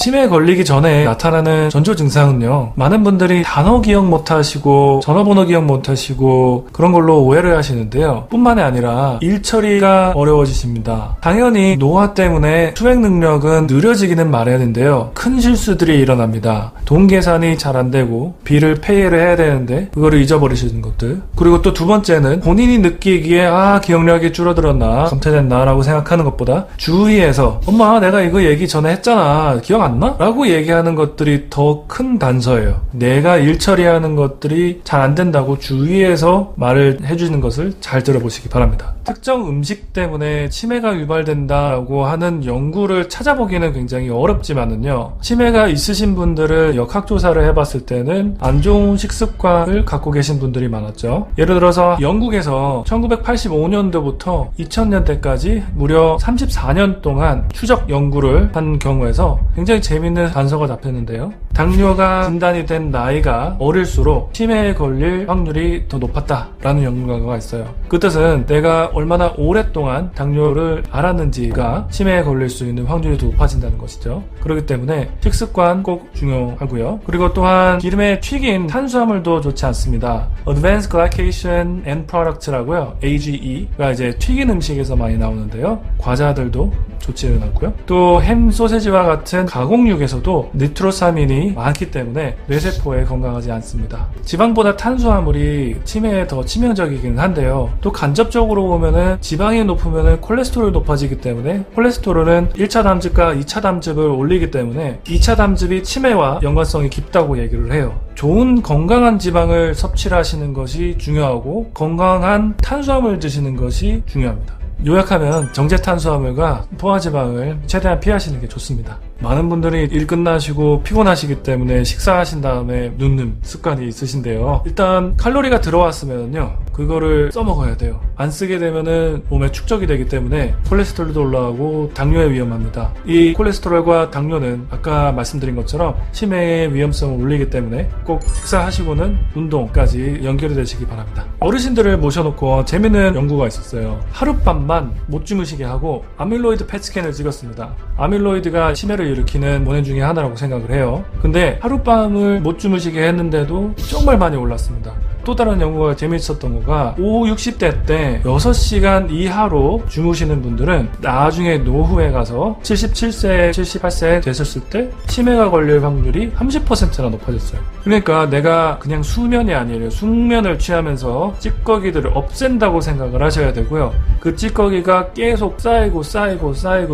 치매에 걸리기 전에 나타나는 전조 증상은요, 많은 분들이 단어 기억 못하시고 전화번호 기억 못하시고 그런 걸로 오해를 하시는데요, 뿐만이 아니라 일 처리가 어려워지십니다. 당연히 노화 때문에 수행 능력은 느려지기는 마련인데요, 큰 실수들이 일어납니다. 돈 계산이 잘 안 되고 비를 페이를 해야 되는데 그거를 잊어버리시는 것들, 그리고 또 두 번째는 본인이 느끼기에 기억력이 줄어들었나 감퇴됐나 라고 생각하는 것보다 주위에서 엄마 내가 이거 얘기 전에 했잖아 기억 안 나? 라고 얘기하는 것들이 더 큰 단서예요. 내가 일 처리하는 것들이 잘 안 된다고 주위에서 말을 해주는 것을 잘 들어보시기 바랍니다. 특정 음식 때문에 치매가 유발된다라고 하는 연구를 찾아보기는 굉장히 어렵지만은요, 치매가 있으신 분들을 역학조사를 해봤을 때는 안 좋은 식습관을 갖고 계신 분들이 많았죠. 예를 들어서 영국에서 1985년도부터 2000년대까지 무려 34년 동안 추적 연구를 한 경우에서 굉장히 재밌는 단서가 잡혔는데요, 당뇨가 진단이 된 나이가 어릴수록 치매에 걸릴 확률이 더 높았다라는 연구 결과가 있어요. 그 뜻은 내가 얼마나 오랫동안 당뇨를 알았는지가 치매에 걸릴 수 있는 확률이 더 높아진다는 것이죠. 그렇기 때문에 식습관 꼭 중요하고요. 그리고 또한 기름에 튀긴 탄수화물도 좋지 않습니다. Advanced Glycation End Product라고요, AGE가 이제 튀긴 음식에서 많이 나오는데요, 과자들도 좋지는 않고요. 또 햄, 소세지와 같은 가공육에서도 니트로사민이 많기 때문에 뇌세포에 건강하지 않습니다. 지방보다 탄수화물이 치매에 더 치명적이긴 한데요, 또 간접적으로 보면은 지방이 높으면은 콜레스테롤이 높아지기 때문에 콜레스테롤은 1차 담즙과 2차 담즙을 올리기 때문에 2차 담즙이 치매와 연관성이 깊다고 얘기를 해요. 좋은 건강한 지방을 섭취를 하시는 것이 중요하고 건강한 탄수화물 드시는 것이 중요합니다. 요약하면 정제탄수화물과 포화지방을 최대한 피하시는 게 좋습니다. 많은 분들이 일 끝나시고 피곤하시기 때문에 식사하신 다음에 눕는 습관이 있으신데요, 일단 칼로리가 들어왔으면요 그거를 써먹어야 돼요. 안 쓰게 되면은 몸에 축적이 되기 때문에 콜레스테롤도 올라가고 당뇨에 위험합니다. 이 콜레스테롤과 당뇨는 아까 말씀드린 것처럼 치매의 위험성을 올리기 때문에 꼭 식사하시고는 운동까지 연결이 되시기 바랍니다. 어르신들을 모셔놓고 재밌는 연구가 있었어요. 하룻밤만 못 주무시게 하고 아밀로이드 펫스캔을 찍었습니다. 아밀로이드가 치매를 일으키는 원인 중에 하나라고 생각을 해요. 근데 하룻밤을 못 주무시게 했는데도 정말 많이 올랐습니다. 또 다른 연구가 재미있었던 거가 60대 때 6시간 이하로 주무시는 분들은 나중에 노후에 가서 77세, 78세 됐었을 때 치매가 걸릴 확률이 30%나 높아졌어요. 그러니까 내가 그냥 수면이 아니에요. 숙면을 취하면서 찌꺼기들을 없앤다고 생각을 하셔야 되고요. 그 찌꺼기가 계속 쌓이고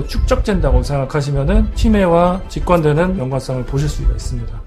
축적된다고 생각하시면은 치매와 직관되는 연관성을 보실 수가 있습니다.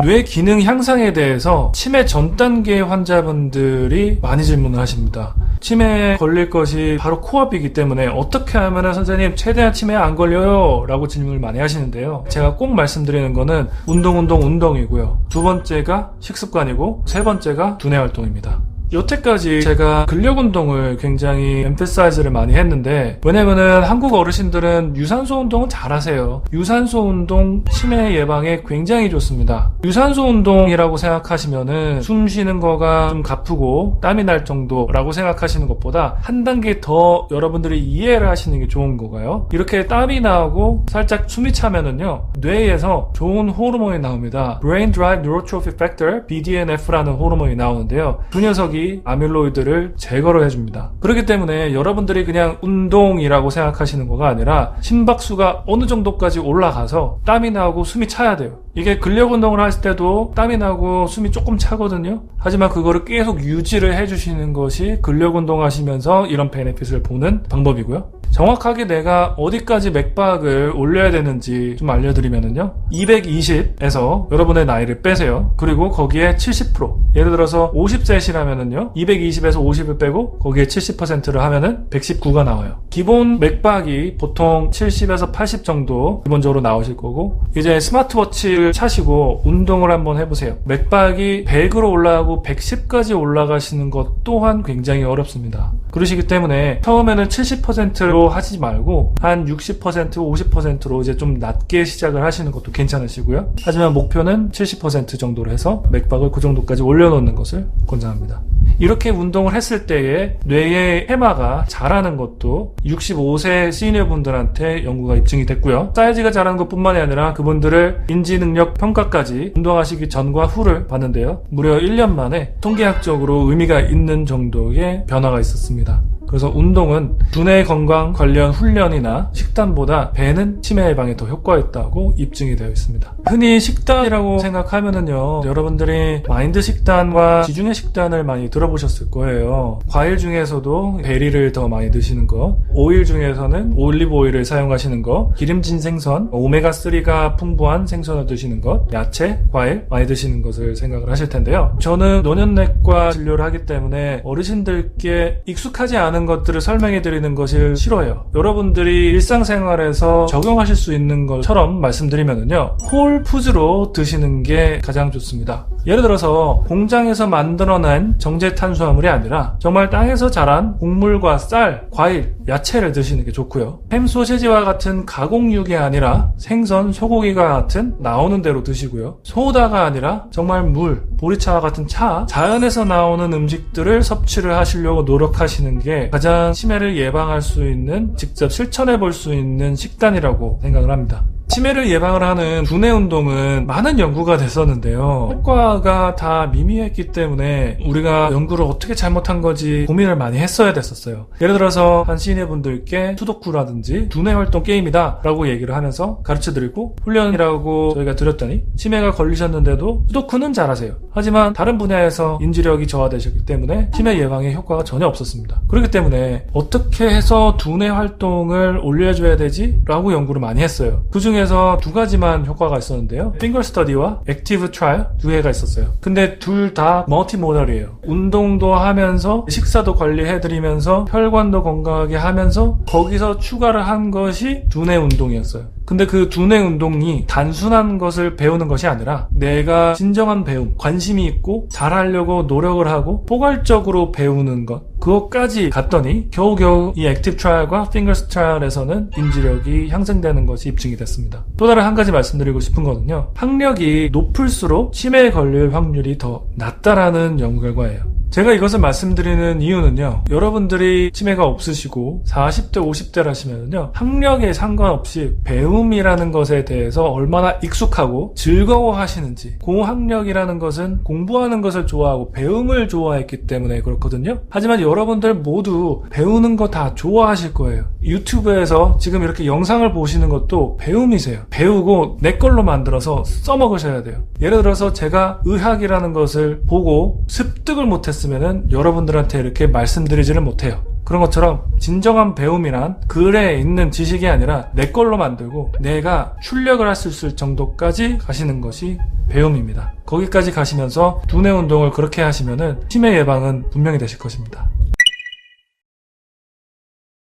뇌 기능 향상에 대해서 치매 전 단계 환자분들이 많이 질문을 하십니다. 치매에 걸릴 것이 바로 코앞이기 때문에 어떻게 하면 선생님 최대한 치매에 안 걸려요? 라고 질문을 많이 하시는데요, 제가 꼭 말씀드리는 거는 운동이고요, 두 번째가 식습관이고 세 번째가 두뇌 활동입니다. 여태까지 제가 근력 운동을 굉장히 엠피사이즈를 많이 했는데, 왜냐면은 한국 어르신들은 유산소 운동은 잘하세요. 유산소 운동 치매 예방에 굉장히 좋습니다. 유산소 운동이라고 생각하시면은 숨 쉬는 거가 좀 가쁘고 땀이 날 정도라고 생각하시는 것보다 한 단계 더 여러분들이 이해를 하시는 게 좋은 거가요, 이렇게 땀이 나고 살짝 숨이 차면은요 뇌에서 좋은 호르몬이 나옵니다. Brain Derived Neurotrophic Factor BDNF라는 호르몬이 나오는데요, 그 녀석이 아밀로이드를 제거를 해줍니다. 그렇기 때문에 여러분들이 그냥 운동이라고 생각하시는 거가 아니라 심박수가 어느 정도까지 올라가서 땀이 나고 숨이 차야 돼요. 이게 근력 운동을 하실 때도 땀이 나고 숨이 조금 차거든요. 하지만 그거를 계속 유지를 해주시는 것이 근력 운동 하시면서 이런 베네핏을 보는 방법이고요. 정확하게 내가 어디까지 맥박을 올려야 되는지 좀 알려드리면은요, 220에서 여러분의 나이를 빼세요. 그리고 거기에 70%, 예를 들어서 50세시라면은요 220에서 50을 빼고 거기에 70%를 하면은 119가 나와요. 기본 맥박이 보통 70에서 80 정도 기본적으로 나오실 거고, 이제 스마트워치를 차시고 운동을 한번 해보세요. 맥박이 100으로 올라가고 110까지 올라가시는 것 또한 굉장히 어렵습니다. 그러시기 때문에 처음에는 70%로 그대로 하지 말고 한 60%, 50%로 이제 좀 낮게 시작을 하시는 것도 괜찮으시고요. 하지만 목표는 70% 정도로 해서 맥박을 그 정도까지 올려놓는 것을 권장합니다. 이렇게 운동을 했을 때에 뇌의 해마가 자라는 것도 65세 시니어 분들한테 연구가 입증이 됐고요. 사이즈가 자라는 것뿐만이 아니라 그분들을 인지능력 평가까지 운동하시기 전과 후를 봤는데요. 무려 1년 만에 통계학적으로 의미가 있는 정도의 변화가 있었습니다. 그래서 운동은 두뇌 건강 관련 훈련이나 식단보다 배는 치매 예방에 더 효과있다고 입증이 되어 있습니다. 흔히 식단이라고 생각하면은요, 여러분들이 마인드 식단과 지중해 식단을 많이 들어보셨을 거예요. 과일 중에서도 베리를 더 많이 드시는 것, 오일 중에서는 올리브 오일을 사용하시는 것, 기름진 생선, 오메가3가 풍부한 생선을 드시는 것, 야채, 과일 많이 드시는 것을 생각을 하실 텐데요. 저는 노년내과 진료를 하기 때문에 어르신들께 익숙하지 않은 것들을 설명해 드리는 것을 싫어해요. 여러분들이 일상생활에서 적용하실 수 있는 것처럼 말씀드리면은요, 홀푸드로 드시는 게 가장 좋습니다. 예를 들어서 공장에서 만들어낸 정제 탄수화물이 아니라 정말 땅에서 자란 곡물과 쌀, 과일, 야채를 드시는 게 좋고요. 햄, 소시지와 같은 가공육이 아니라 생선, 소고기가 같은 나오는 대로 드시고요. 소다가 아니라 정말 물, 보리차와 같은 차, 자연에서 나오는 음식들을 섭취를 하시려고 노력하시는 게 가장 치매를 예방할 수 있는, 직접 실천해 볼 수 있는 식단이라고 생각을 합니다. 치매를 예방을 하는 두뇌 운동은 많은 연구가 됐었는데요. 효과가 다 미미했기 때문에 우리가 연구를 어떻게 잘못한 거지 고민을 많이 했어야 됐었어요. 예를 들어서 한 시니어분들께 수도쿠라든지 두뇌 활동 게임이다 라고 얘기를 하면서 가르쳐드리고 훈련이라고 저희가 드렸더니 치매가 걸리셨는데도 수도쿠는 잘하세요. 하지만 다른 분야에서 인지력이 저하되셨기 때문에 치매 예방에 효과가 전혀 없었습니다. 그렇기 때문에 어떻게 해서 두뇌 활동을 올려줘야 되지? 라고 연구를 많이 했어요. 그 중에서 두 가지만 효과가 있었는데요. 핑거 스터디와 액티브 트라이얼 두 개가 있었어요. 근데 둘 다 멀티모달이에요. 운동도 하면서 식사도 관리해드리면서 혈관도 건강하게 하면서 거기서 추가를 한 것이 두뇌 운동이었어요. 근데 그 두뇌 운동이 단순한 것을 배우는 것이 아니라 내가 진정한 배움, 관심이 있고 잘하려고 노력을 하고 포괄적으로 배우는 것, 그것까지 갔더니 겨우겨우 이 액티브 트라이얼과 핑거스 트라이얼에서는 인지력이 향상되는 것이 입증이 됐습니다. 또 다른 한 가지 말씀드리고 싶은 거는요, 학력이 높을수록 치매에 걸릴 확률이 더 낮다라는 연구 결과예요. 제가 이것을 말씀드리는 이유는요, 여러분들이 치매가 없으시고 40대, 50대라시면요, 학력에 상관없이 배움이라는 것에 대해서 얼마나 익숙하고 즐거워하시는지, 고학력이라는 것은 공부하는 것을 좋아하고 배움을 좋아했기 때문에 그렇거든요. 하지만 여러분들 모두 배우는 거 다 좋아하실 거예요. 유튜브에서 지금 이렇게 영상을 보시는 것도 배움이세요. 배우고 내 걸로 만들어서 써먹으셔야 돼요. 예를 들어서 제가 의학이라는 것을 보고 습득을 못했으면은 여러분들한테 이렇게 말씀드리지를 못해요. 그런 것처럼 진정한 배움이란 글에 있는 지식이 아니라 내 걸로 만들고 내가 출력을 할 수 있을 정도까지 가시는 것이 배움입니다. 거기까지 가시면서 두뇌 운동을 그렇게 하시면은 치매 예방은 분명히 되실 것입니다.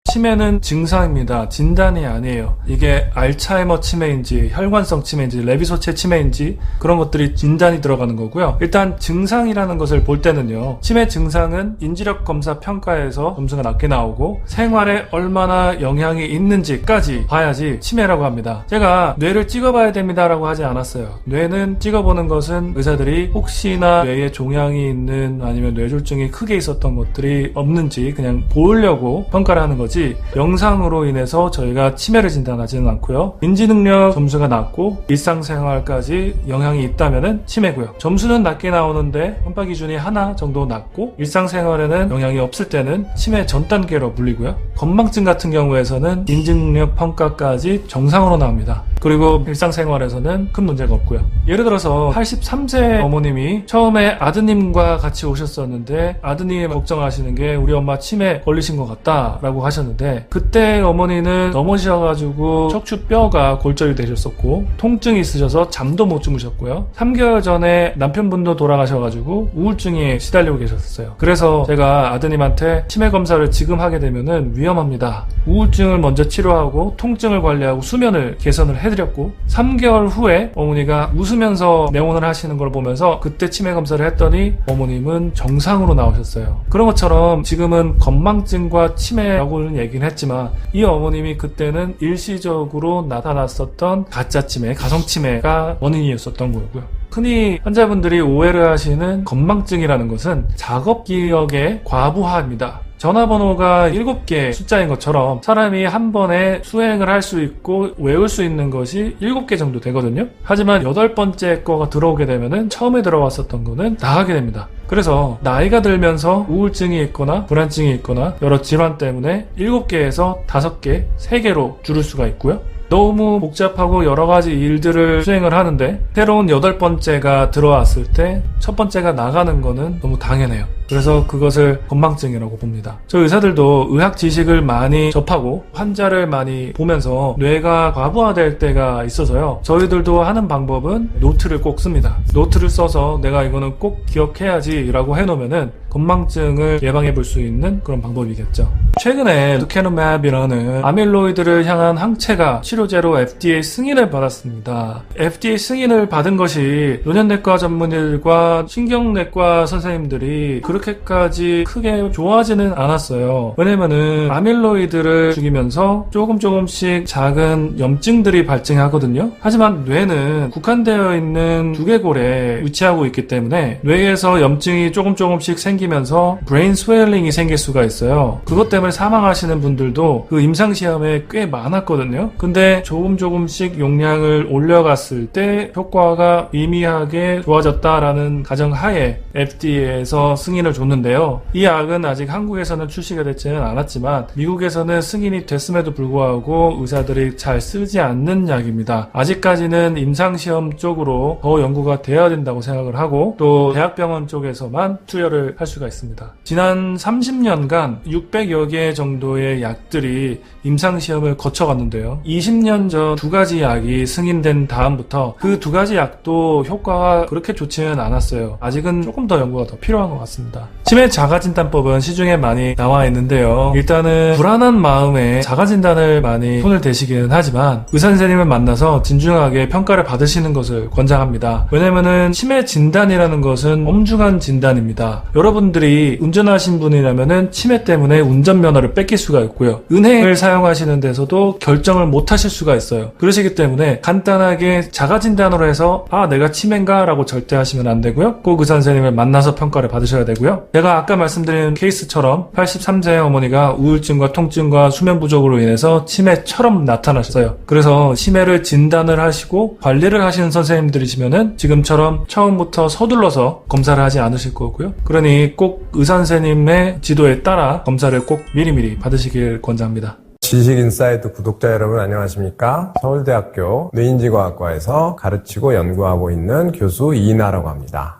치매는 증상입니다. 진단이 아니에요. 이게 알츠하이머 치매인지 혈관성 치매인지 레비소체 치매인지 그런 것들이 진단이 들어가는 거고요. 일단 증상이라는 것을 볼 때는요, 치매 증상은 인지력 검사 평가에서 점수가 낮게 나오고 생활에 얼마나 영향이 있는지까지 봐야지 치매라고 합니다. 제가 뇌를 찍어봐야 됩니다 라고 하지 않았어요. 뇌는 찍어보는 것은 의사들이 혹시나 뇌에 종양이 있는, 아니면 뇌졸중이 크게 있었던 것들이 없는지 그냥 보려고 평가를 하는 거지, 영상으로 인해서 저희가 치매를 진단하지는 않고요. 인지능력 점수가 낮고 일상생활까지 영향이 있다면은 치매고요. 점수는 낮게 나오는데 편파 기준이 하나 정도 낮고 일상생활에는 영향이 없을 때는 치매 전 단계로 불리고요. 건망증 같은 경우에서는 인지능력 평가까지 정상으로 나옵니다. 그리고 일상생활에서는 큰 문제가 없고요. 예를 들어서 83세 어머님이 처음에 아드님과 같이 오셨었는데 아드님이 걱정하시는 게 우리 엄마 치매 걸리신 것 같다 라고 하셨는데, 그때 어머니는 넘어지셔가지고 척추뼈가 골절이 되셨었고 통증이 있으셔서 잠도 못 주무셨고요. 3개월 전에 남편분도 돌아가셔가지고 우울증에 시달리고 계셨어요. 그래서 제가 아드님한테 치매 검사를 지금 하게 되면은 위험합니다. 우울증을 먼저 치료하고 통증을 관리하고 수면을 개선을 해드릴 해드렸고 3개월 후에 어머니가 웃으면서 내원을 하시는 걸 보면서 그때 치매 검사를 했더니 어머님은 정상으로 나오셨어요. 그런 것처럼 지금은 건망증과 치매라고는 얘기는 했지만 이 어머님이 그때는 일시적으로 나타났었던 가짜 치매, 가성 치매가 원인이었었던 거고요. 흔히 환자분들이 오해를 하시는 건망증이라는 것은 작업 기억의 과부하입니다. 전화번호가 7개 숫자인 것처럼 사람이 한 번에 수행을 할 수 있고 외울 수 있는 것이 7개 정도 되거든요. 하지만 8번째 거가 들어오게 되면은 처음에 들어왔었던 거는 나가게 됩니다. 그래서 나이가 들면서 우울증이 있거나 불안증이 있거나 여러 질환 때문에 7개에서 5개, 3개로 줄을 수가 있고요. 너무 복잡하고 여러 가지 일들을 수행을 하는데 새로운 8번째가 들어왔을 때 첫 번째가 나가는 거는 너무 당연해요. 그래서 그것을 건망증이라고 봅니다. 저 의사들도 의학 지식을 많이 접하고 환자를 많이 보면서 뇌가 과부하될 때가 있어서요. 저희들도 하는 방법은 노트를 꼭 씁니다. 노트를 써서 내가 이거는 꼭 기억해야지 라고 해놓으면은 건망증을 예방해 볼 수 있는 그런 방법이겠죠. 최근에 두케누맵이라는 아밀로이드를 향한 항체가 치료제로 FDA 승인을 받았습니다. FDA 승인을 받은 것이 노년내과 전문의들과 신경내과 선생님들이 그렇게까지 크게 좋아하지는 않았어요. 왜냐면은 아밀로이드를 죽이면서 조금씩 작은 염증들이 발생하거든요. 하지만 뇌는 국한되어 있는 두개골에 위치하고 있기 때문에 뇌에서 염증이 조금씩 생기면서 브레인 스웰링이 생길 수가 있어요. 그것 때문에 사망하시는 분들도 그 임상시험에 꽤 많았거든요. 근데 조금씩 용량을 올려갔을 때 효과가 미미하게 좋아졌다라는 가정하에 FDA에서 승인을 줬는데요. 이 약은 아직 한국에서는 출시가 되지는 않았지만 미국에서는 승인이 됐음에도 불구하고 의사들이 잘 쓰지 않는 약입니다. 아직까지는 임상시험 쪽으로 더 연구가 돼야 된다고 생각을 하고 또 대학병원 쪽에서만 투여를 할 수가 있습니다. 지난 30년간 600여 개 정도의 약들이 임상시험을 거쳐갔는데요. 20년 전 2가지 약이 승인된 다음부터 그 2가지 약도 효과가 그렇게 좋지는 않았어요. 아직은 조금 더 연구가 더 필요한 것 같습니다. 치매 자가진단법은 시중에 많이 나와 있는데요. 일단은 불안한 마음에 자가진단을 많이 손을 대시기는 하지만 의사선생님을 만나서 진중하게 평가를 받으시는 것을 권장합니다. 왜냐면은 치매 진단이라는 것은 엄중한 진단입니다. 여러분들이 운전하신 분이라면은 치매 때문에 운전면허를 뺏길 수가 있고요. 은행을 사용하시는 데서도 결정을 못 하실 수가 있어요. 그러시기 때문에 간단하게 자가진단으로 해서 내가 치매인가? 라고 절대 하시면 안 되고요. 꼭 의사 선생님을 만나서 평가를 받으셔야 되고요. 제가 아까 말씀드린 케이스처럼 83세 어머니가 우울증과 통증과 수면 부족으로 인해서 치매처럼 나타나셨어요. 그래서 치매를 진단을 하시고 관리를 하시는 선생님들이시면은 지금처럼 처음부터 서둘러서 검사를 하지 않으실 거고요. 그러니 꼭 의사 선생님의 지도에 따라 검사를 꼭 미리미리 받으시길 권장합니다. 지식인사이트 구독자 여러분 안녕하십니까? 서울대학교 뇌인지과학과에서 가르치고 연구하고 있는 교수 이인하라고 합니다.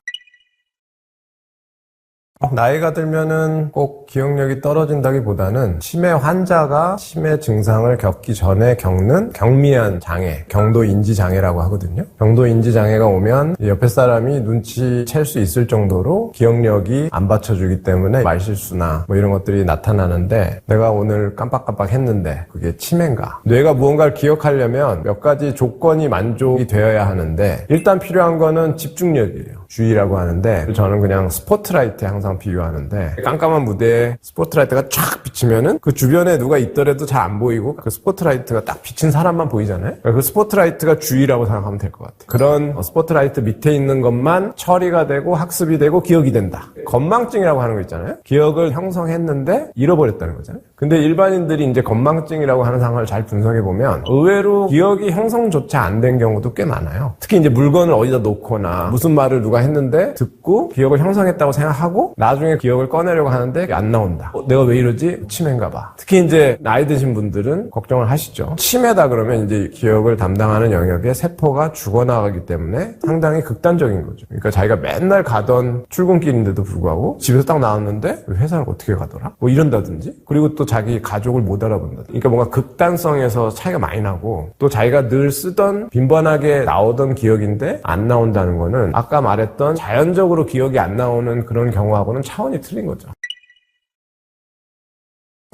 나이가 들면은 꼭 기억력이 떨어진다기보다는 치매 환자가 치매 증상을 겪기 전에 겪는 경미한 장애, 경도인지 장애라고 하거든요. 경도인지 장애가 오면 옆에 사람이 눈치챌 수 있을 정도로 기억력이 안 받쳐주기 때문에 말실수나 이런 것들이 나타나는데 내가 오늘 깜빡깜빡 했는데 그게 치매인가? 뇌가 무언가를 기억하려면 몇 가지 조건이 만족이 되어야 하는데 일단 필요한 거는 집중력이에요. 주의라고 하는데 저는 그냥 스포트라이트에 항상 비유하는데 깜깜한 무대에 스포트라이트가 쫙 비치면은 그 주변에 누가 있더라도 잘 안 보이고 그 스포트라이트가 딱 비친 사람만 보이잖아요. 그 스포트라이트가 주의라고 생각하면 될 것 같아요. 그런 스포트라이트 밑에 있는 것만 처리가 되고 학습이 되고 기억이 된다. 건망증이라고 하는 거 있잖아요. 기억을 형성했는데 잃어버렸다는 거잖아요. 근데 일반인들이 이제 건망증이라고 하는 상황을 잘 분석해 보면 의외로 기억이 형성조차 안 된 경우도 꽤 많아요. 특히 이제 물건을 어디다 놓거나 무슨 말을 누가 했는데 듣고 기억을 형성했다고 생각하고 나중에 기억을 꺼내려고 하는데 안 나온다. 내가 왜 이러지? 치매인가 봐. 특히 이제 나이 드신 분들은 걱정을 하시죠. 치매다 그러면 이제 기억을 담당하는 영역에 세포가 죽어나가기 때문에 상당히 극단적인 거죠. 그러니까 자기가 맨날 가던 출근길인데도 불구하고 집에서 딱 나왔는데 회사를 어떻게 가더라? 이런다든지. 그리고 또 자기 가족을 못 알아본다든지. 그러니까 뭔가 극단성에서 차이가 많이 나고 또 자기가 늘 쓰던 빈번하게 나오던 기억인데 안 나온다는 거는 아까 말했던 자연적으로 기억이 안 나오는 그런 경우하고는 차원이 틀린 거죠.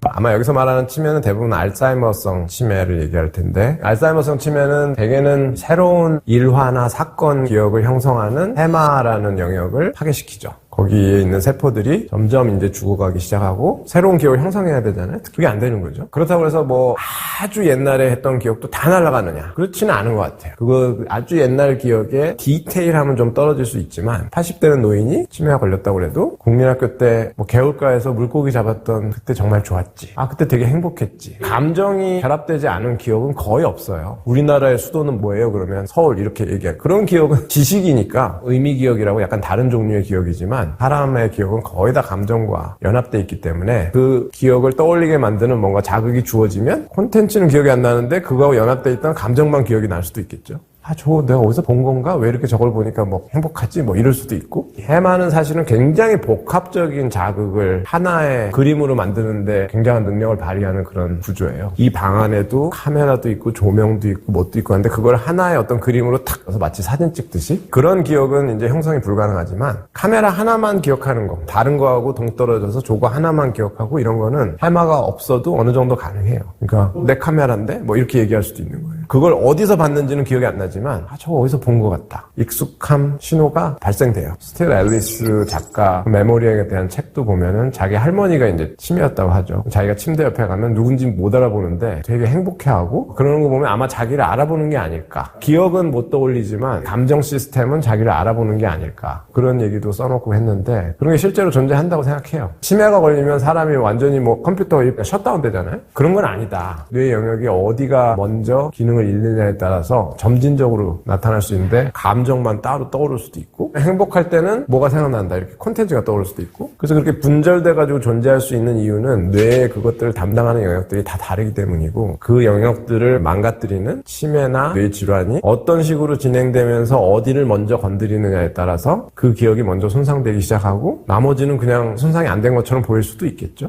아마 여기서 말하는 치매는 대부분 알츠하이머성 치매를 얘기할 텐데, 알츠하이머성 치매는 대개는 새로운 일화나 사건 기억을 형성하는 해마라는 영역을 파괴시키죠. 거기에 있는 세포들이 점점 이제 죽어가기 시작하고 새로운 기억을 형성해야 되잖아요. 그게 안 되는 거죠. 그렇다고 해서 뭐 아주 옛날에 했던 기억도 다 날아가느냐? 그렇지는 않은 것 같아요. 그거 아주 옛날 기억에 디테일함은 좀 떨어질 수 있지만 80대는 노인이 치매가 걸렸다고 해도 국민학교 때 뭐 개울가에서 물고기 잡았던 그때 정말 좋았지. 아, 그때 되게 행복했지. 감정이 결합되지 않은 기억은 거의 없어요. 우리나라의 수도는 뭐예요? 그러면 서울 이렇게 얘기해요. 그런 기억은 지식이니까 의미 기억이라고 약간 다른 종류의 기억이지만 사람의 기억은 거의 다 감정과 연합돼 있기 때문에 그 기억을 떠올리게 만드는 뭔가 자극이 주어지면 콘텐츠는 기억이 안 나는데 그거하고 연합돼 있던 감정만 기억이 날 수도 있겠죠. 아, 저거 내가 어디서 본 건가? 왜 이렇게 저걸 보니까 뭐 행복하지? 뭐 이럴 수도 있고. 해마는 사실은 굉장히 복합적인 자극을 하나의 그림으로 만드는데 굉장한 능력을 발휘하는 그런 구조예요. 이 방 안에도 카메라도 있고 조명도 있고 뭣도 있고 한데 그걸 하나의 어떤 그림으로 탁 넣어서 마치 사진 찍듯이 그런 기억은 이제 형성이 불가능하지만 카메라 하나만 기억하는 거, 다른 거하고 동떨어져서 저거 하나만 기억하고 이런 거는 해마가 없어도 어느 정도 가능해요. 그러니까 내 카메라인데 뭐 이렇게 얘기할 수도 있는 거예요. 그걸 어디서 봤는지는 기억이 안 나지만 아, 저거 어디서 본 것 같다. 익숙함 신호가 발생돼요. 스틸 앨리스 작가 메모리에 대한 책도 보면은 자기 할머니가 이제 치매였다고 하죠. 자기가 침대 옆에 가면 누군지 못 알아보는데 되게 행복해하고 그러는 거 보면 아마 자기를 알아보는 게 아닐까. 기억은 못 떠올리지만 감정 시스템은 자기를 알아보는 게 아닐까. 그런 얘기도 써놓고 했는데 그런 게 실제로 존재한다고 생각해요. 치매가 걸리면 사람이 완전히 뭐 컴퓨터 셧다운 되잖아요. 그런 건 아니다. 뇌 영역이 어디가 먼저 기능을 잃느냐에 따라서 점진적으로 나타날 수 있는데 감정만 따로 떠오를 수도 있고 행복할 때는 뭐가 생각난다 이렇게 콘텐츠가 떠오를 수도 있고 그래서 그렇게 분절돼가지고 존재할 수 있는 이유는 뇌의 그것들을 담당하는 영역들이 다 다르기 때문이고 그 영역들을 망가뜨리는 치매나 뇌 질환이 어떤 식으로 진행되면서 어디를 먼저 건드리느냐에 따라서 그 기억이 먼저 손상되기 시작하고 나머지는 그냥 손상이 안 된 것처럼 보일 수도 있겠죠.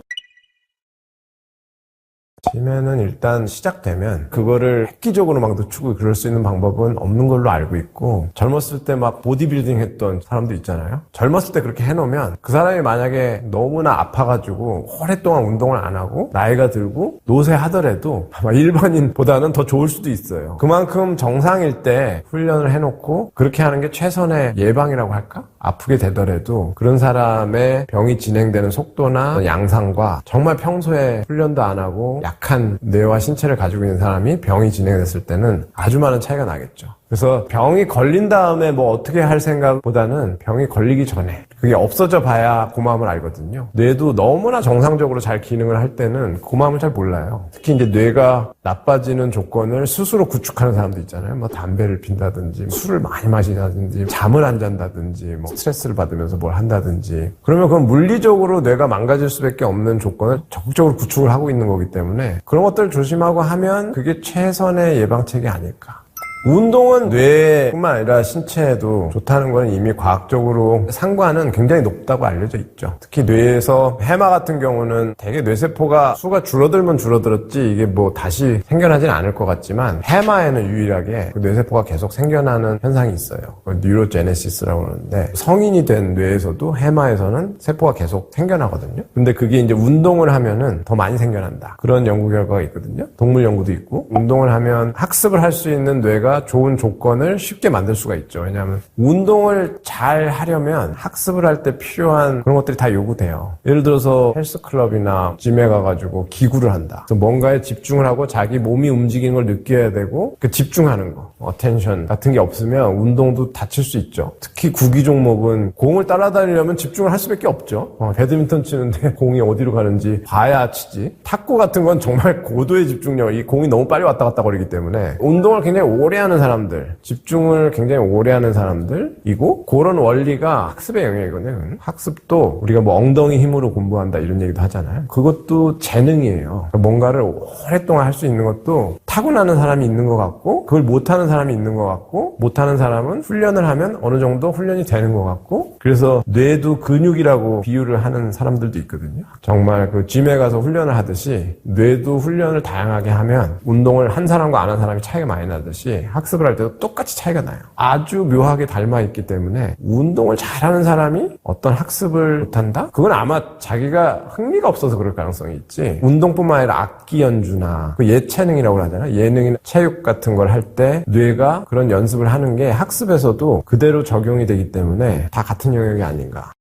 치매는 일단 시작되면 그거를 획기적으로 막 늦추고 그럴 수 있는 방법은 없는 걸로 알고 있고 젊었을 때 막 보디빌딩 했던 사람도 있잖아요. 젊었을 때 그렇게 해놓으면 그 사람이 만약에 너무나 아파가지고 오랫동안 운동을 안 하고 나이가 들고 노쇠하더라도 아마 일반인보다는 더 좋을 수도 있어요. 그만큼 정상일 때 훈련을 해놓고 그렇게 하는 게 최선의 예방이라고 할까? 아프게 되더라도 그런 사람의 병이 진행되는 속도나 양상과 정말 평소에 훈련도 안 하고 약한 뇌와 신체를 가지고 있는 사람이 병이 진행됐을 때는 아주 많은 차이가 나겠죠. 그래서 병이 걸린 다음에 뭐 어떻게 할 생각보다는 병이 걸리기 전에 그게 없어져 봐야 그 마음을 알거든요. 뇌도 너무나 정상적으로 잘 기능을 할 때는 그 마음을 잘 몰라요. 특히 이제 뇌가 나빠지는 조건을 스스로 구축하는 사람도 있잖아요. 뭐 담배를 핀다든지 술을 많이 마신다든지 잠을 안 잔다든지 뭐 스트레스를 받으면서 뭘 한다든지 그러면 그건 물리적으로 뇌가 망가질 수밖에 없는 조건을 적극적으로 구축을 하고 있는 거기 때문에 그런 것들을 조심하고 하면 그게 최선의 예방책이 아닐까. 운동은 뇌뿐만 아니라 신체에도 좋다는 건 이미 과학적으로 상관은 굉장히 높다고 알려져 있죠. 특히 뇌에서 해마 같은 경우는 되게 뇌세포가 수가 줄어들면 줄어들었지 이게 뭐 다시 생겨나지는 않을 것 같지만 해마에는 유일하게 그 뇌세포가 계속 생겨나는 현상이 있어요. 뉴로제네시스라고 하는데 성인이 된 뇌에서도 해마에서는 세포가 계속 생겨나거든요. 근데 그게 이제 운동을 하면은 더 많이 생겨난다. 그런 연구 결과가 있거든요. 동물 연구도 있고 운동을 하면 학습을 할 수 있는 뇌가 좋은 조건을 쉽게 만들 수가 있죠. 왜냐하면 운동을 잘 하려면 학습을 할 때 필요한 그런 것들이 다 요구돼요. 예를 들어서 헬스클럽이나 짐에 가가지고 기구를 한다. 그래서 뭔가에 집중을 하고 자기 몸이 움직이는 걸 느껴야 되고 그 집중하는 거, 어텐션 같은 게 없으면 운동도 다칠 수 있죠. 특히 구기 종목은 공을 따라다니려면 집중을 할 수밖에 없죠. 배드민턴 치는데 공이 어디로 가는지 봐야 치지. 탁구 같은 건 정말 고도의 집중력, 이 공이 너무 빨리 왔다 갔다 거리기 때문에 운동을 굉장히 오래 하는 사람들, 집중을 굉장히 오래 하는 사람들이고 그런 원리가 학습의 영역이거든요. 학습도 우리가 뭐 엉덩이 힘으로 공부한다 이런 얘기도 하잖아요. 그것도 재능이에요. 뭔가를 오랫동안 할 수 있는 것도 타고나는 사람이 있는 것 같고 그걸 못하는 사람이 있는 것 같고 못하는 사람은 훈련을 하면 어느 정도 훈련이 되는 것 같고 그래서 뇌도 근육이라고 비유를 하는 사람들도 있거든요. 정말 그 짐에 가서 훈련을 하듯이 뇌도 훈련을 다양하게 하면 운동을 한 사람과 안 한 사람이 차이가 많이 나듯이 학습을 할 때도 똑같이 차이가 나요. 아주 묘하게 닮아 있기 때문에 운동을 잘하는 사람이 어떤 학습을 못한다? 그건 아마 자기가 흥미가 없어서 그럴 가능성이 있지. 운동뿐만 아니라 악기 연주나 그 예체능이라고 하잖아. 예능이나 체육 같은 걸 할 때 뇌가 그런 연습을 하는 게 학습에서도 그대로 적용이 되기 때문에 다 같은 영역이 아닌가.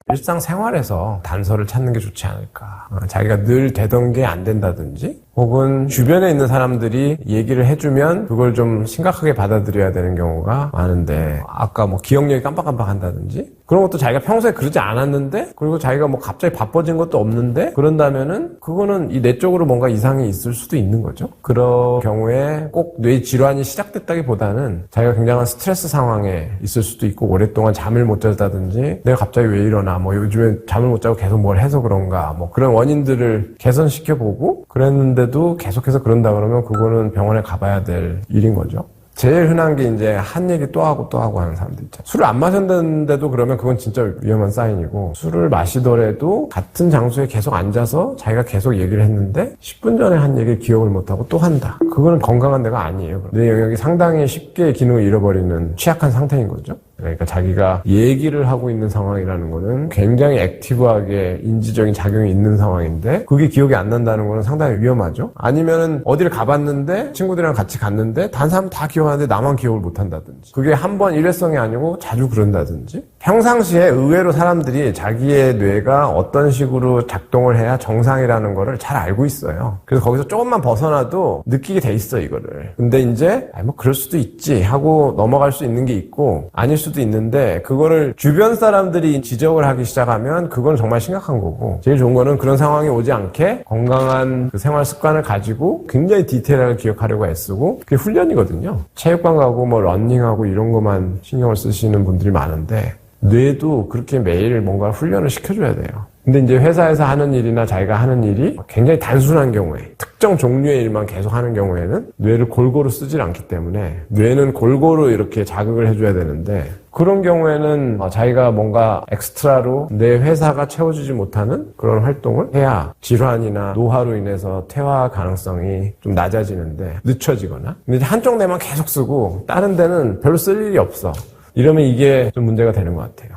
일상생활에서 단서를 찾는 게 좋지 않을까. 자기가 늘 되던 게 안 된다든지 혹은 주변에 있는 사람들이 얘기를 해주면 그걸 좀 심각하게 받아들여야 되는 경우가 많은데 아까 뭐 기억력이 깜빡깜빡 한다든지 그런 것도 자기가 평소에 그러지 않았는데 그리고 자기가 뭐 갑자기 바빠진 것도 없는데 그런다면은 그거는 이 뇌 쪽으로 뭔가 이상이 있을 수도 있는 거죠. 그런 경우에 꼭 뇌 질환이 시작됐다기보다는 자기가 굉장한 스트레스 상황에 있을 수도 있고 오랫동안 잠을 못 잤다든지 내가 갑자기 왜 이러나 뭐 요즘에 잠을 못 자고 계속 뭘 해서 그런가 뭐 그런 원인들을 개선시켜보고 그랬는데도 계속해서 그런다 그러면 그거는 병원에 가봐야 될 일인 거죠. 제일 흔한 게 이제 한 얘기 또 하고 또 하고 하는 사람들 있잖아요. 술을 안 마셨는데도 그러면 그건 진짜 위험한 사인이고 술을 마시더라도 같은 장소에 계속 앉아서 자기가 계속 얘기를 했는데 10분 전에 한 얘기를 기억을 못하고 또 한다. 그거는 건강한 데가 아니에요. 내 영역이 상당히 쉽게 기능을 잃어버리는 취약한 상태인 거죠. 그러니까 자기가 얘기를 하고 있는 상황이라는 거는 굉장히 액티브하게 인지적인 작용이 있는 상황인데 그게 기억이 안 난다는 거는 상당히 위험하죠. 아니면은 어디를 가봤는데 친구들이랑 같이 갔는데 다른 사람 다 기억하는데 나만 기억을 못 한다든지 그게 한 번 일회성이 아니고 자주 그런다든지 평상시에 의외로 사람들이 자기의 뇌가 어떤 식으로 작동을 해야 정상이라는 거를 잘 알고 있어요. 그래서 거기서 조금만 벗어나도 느끼게 돼 있어 이거를. 근데 이제 뭐 그럴 수도 있지 하고 넘어갈 수 있는 게 있고 아닐 수도 있는데 그거를 주변 사람들이 지적을 하기 시작하면 그건 정말 심각한 거고 제일 좋은 거는 그런 상황이 오지 않게 건강한 그 생활 습관을 가지고 굉장히 디테일하게 기억하려고 애쓰고 그게 훈련이거든요. 체육관 가고 뭐 러닝하고 이런 것만 신경을 쓰시는 분들이 많은데 뇌도 그렇게 매일 뭔가 훈련을 시켜줘야 돼요. 근데 이제 회사에서 하는 일이나 자기가 하는 일이 굉장히 단순한 경우에 특정 종류의 일만 계속 하는 경우에는 뇌를 골고루 쓰질 않기 때문에 뇌는 골고루 이렇게 자극을 해줘야 되는데 그런 경우에는 자기가 뭔가 엑스트라로 내 회사가 채워주지 못하는 그런 활동을 해야 질환이나 노화로 인해서 퇴화 가능성이 좀 낮아지는데 늦춰지거나 근데 한쪽 뇌만 계속 쓰고 다른 데는 별로 쓸 일이 없어. 이러면 이게 좀 문제가 되는 것 같아요.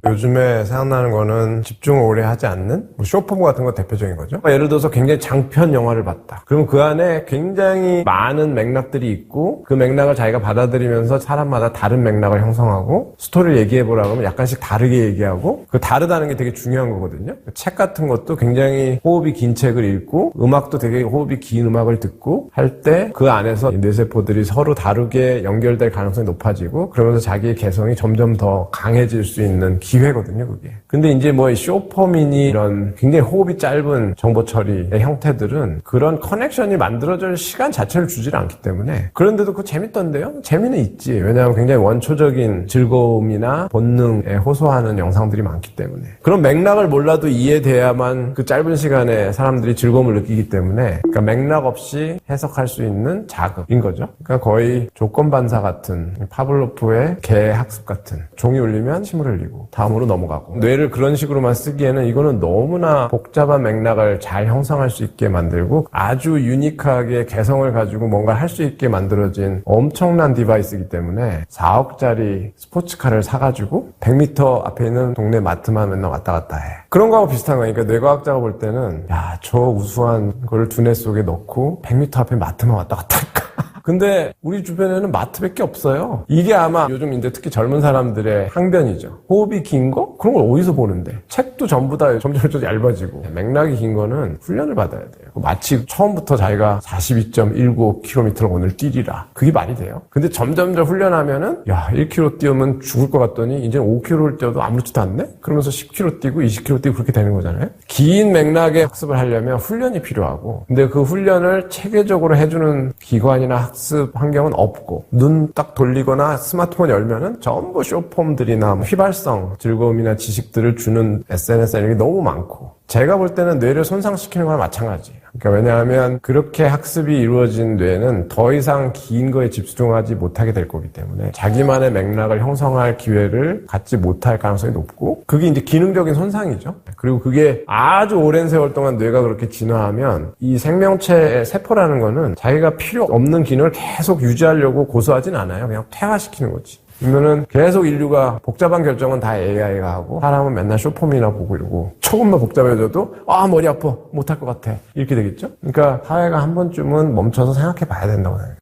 요즘에 생각나는 거는 집중을 오래 하지 않는 쇼폼 같은 거 대표적인 거죠. 예를 들어서 굉장히 장편 영화를 봤다. 그럼 그 안에 굉장히 많은 맥락들이 있고 그 맥락을 자기가 받아들이면서 사람마다 다른 맥락을 형성하고 스토리를 얘기해보라 그러면 약간씩 다르게 얘기하고 그 다르다는 게 되게 중요한 거거든요. 책 같은 것도 굉장히 호흡이 긴 책을 읽고 음악도 되게 호흡이 긴 음악을 듣고 할 때 그 안에서 뇌세포들이 서로 다르게 연결될 가능성이 높아지고 그러면서 자기의 개성이 점점 더 강해질 수 있는 기회거든요, 그게. 근데 이제 뭐 쇼폼이니 이런 굉장히 호흡이 짧은 정보 처리의 형태들은 그런 커넥션이 만들어질 시간 자체를 주질 않기 때문에 그런데도 그거 재밌던데요? 재미는 있지. 왜냐하면 굉장히 원초적인 즐거움이나 본능에 호소하는 영상들이 많기 때문에 그런 맥락을 몰라도 이해돼야만 그 짧은 시간에 사람들이 즐거움을 느끼기 때문에 그러니까 맥락 없이 해석할 수 있는 자극인 거죠. 그러니까 거의 조건반사 같은 파블로프의 개 학습 같은 종이 울리면 침을 흘리고 다음으로 넘어가고 뇌를 그런 식으로만 쓰기에는 이거는 너무나 복잡한 맥락을 잘 형성할 수 있게 만들고 아주 유니크하게 개성을 가지고 뭔가 할 수 있게 만들어진 엄청난 디바이스이기 때문에 4억짜리 스포츠카를 사가지고 100m 앞에 있는 동네 마트만 맨날 왔다 갔다 해. 그런 거하고 비슷한 거니까 뇌과학자가 볼 때는 야, 저 우수한 거를 두뇌 속에 넣고 100m 앞에 마트만 왔다 갔다 할까? 근데 우리 주변에는 마트밖에 없어요. 이게 아마 요즘 이제 특히 젊은 사람들의 항변이죠. 호흡이 긴 거? 그런 걸 어디서 보는데? 책도 전부 다 점점 얇아지고 맥락이 긴 거는 훈련을 받아야 돼요. 마치 처음부터 자기가 42.19km를 오늘 뛰리라. 그게 말이 돼요. 근데 점점 훈련하면은 야 1km 뛰면 죽을 것 같더니 이제 5km를 뛰어도 아무렇지도 않네? 그러면서 10km 뛰고 20km 뛰고 그렇게 되는 거잖아요. 긴 맥락의 학습을 하려면 훈련이 필요하고 근데 그 훈련을 체계적으로 해주는 기관이나 학습 환경은 없고 눈 딱 돌리거나 스마트폰 열면은 전부 쇼폼들이나 휘발성 즐거움이나 지식들을 주는 SNS 이런 게 너무 많고 제가 볼 때는 뇌를 손상시키는 거랑 마찬가지예요. 그러니까 왜냐하면 그렇게 학습이 이루어진 뇌는 더 이상 긴 거에 집중하지 못하게 될 거기 때문에 자기만의 맥락을 형성할 기회를 갖지 못할 가능성이 높고 그게 이제 기능적인 손상이죠. 그리고 그게 아주 오랜 세월 동안 뇌가 그렇게 진화하면 이 생명체의 세포라는 거는 자기가 필요 없는 기능을 계속 유지하려고 고수하진 않아요. 그냥 퇴화시키는 거지. 그러면은 계속 인류가 복잡한 결정은 다 AI가 하고 사람은 맨날 쇼폼이나 보고 이러고 조금만 복잡해져도 머리 아파 못할 것 같아 이렇게 되겠죠. 그러니까 사회가 한 번쯤은 멈춰서 생각해 봐야 된다고 생각해요.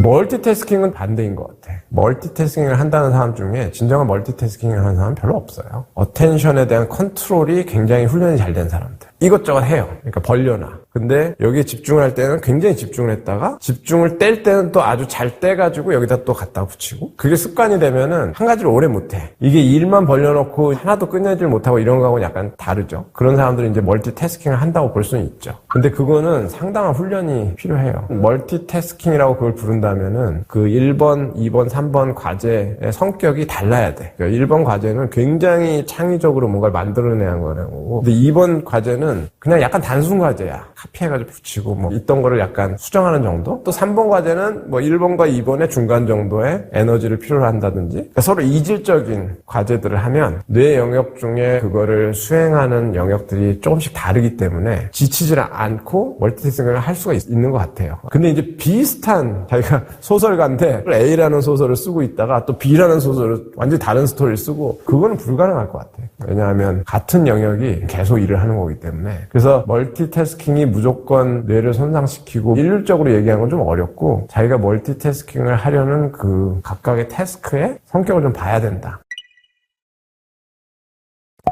멀티태스킹은 반대인 것 같아. 멀티태스킹을 한다는 사람 중에 진정한 멀티태스킹을 하는 사람은 별로 없어요. 어텐션에 대한 컨트롤이 굉장히 훈련이 잘 된 사람들. 이것저것 해요. 그러니까 벌려놔. 근데 여기에 집중을 할 때는 굉장히 집중을 했다가 집중을 뗄 때는 또 아주 잘 떼가지고 여기다 또 갖다 붙이고 그게 습관이 되면은 한 가지를 오래 못해. 이게 일만 벌려놓고 하나도 끝내질 못하고 이런 거하고는 약간 다르죠. 그런 사람들이 이제 멀티태스킹을 한다고 볼 수는 있죠. 근데 그거는 상당한 훈련이 필요해요. 멀티태스킹이라고 그걸 부른다면은 그 1번, 2번, 3번 과제의 성격이 달라야 돼. 그러니까 1번 과제는 굉장히 창의적으로 뭔가를 만들어내야 하는 거고 근데 2번 과제는 그냥 약간 단순 과제야. 카피해가지고 붙이고 뭐 있던 거를 약간 수정하는 정도? 또 3번 과제는 뭐 1번과 2번의 중간 정도의 에너지를 필요로 한다든지 그러니까 서로 이질적인 과제들을 하면 뇌 영역 중에 그거를 수행하는 영역들이 조금씩 다르기 때문에 지치질 않고 멀티태스킹을 할 수가 있는 것 같아요. 근데 이제 비슷한 자기가 소설가인데 A라는 소설을 쓰고 있다가 또 B라는 소설을 완전히 다른 스토리를 쓰고 그거는 불가능할 것 같아요. 왜냐하면 같은 영역이 계속 일을 하는 거기 때문에 그래서 멀티태스킹이 무조건 뇌를 손상시키고 일률적으로 얘기하는 건 좀 어렵고 자기가 멀티태스킹을 하려는 그 각각의 태스크의 성격을 좀 봐야 된다.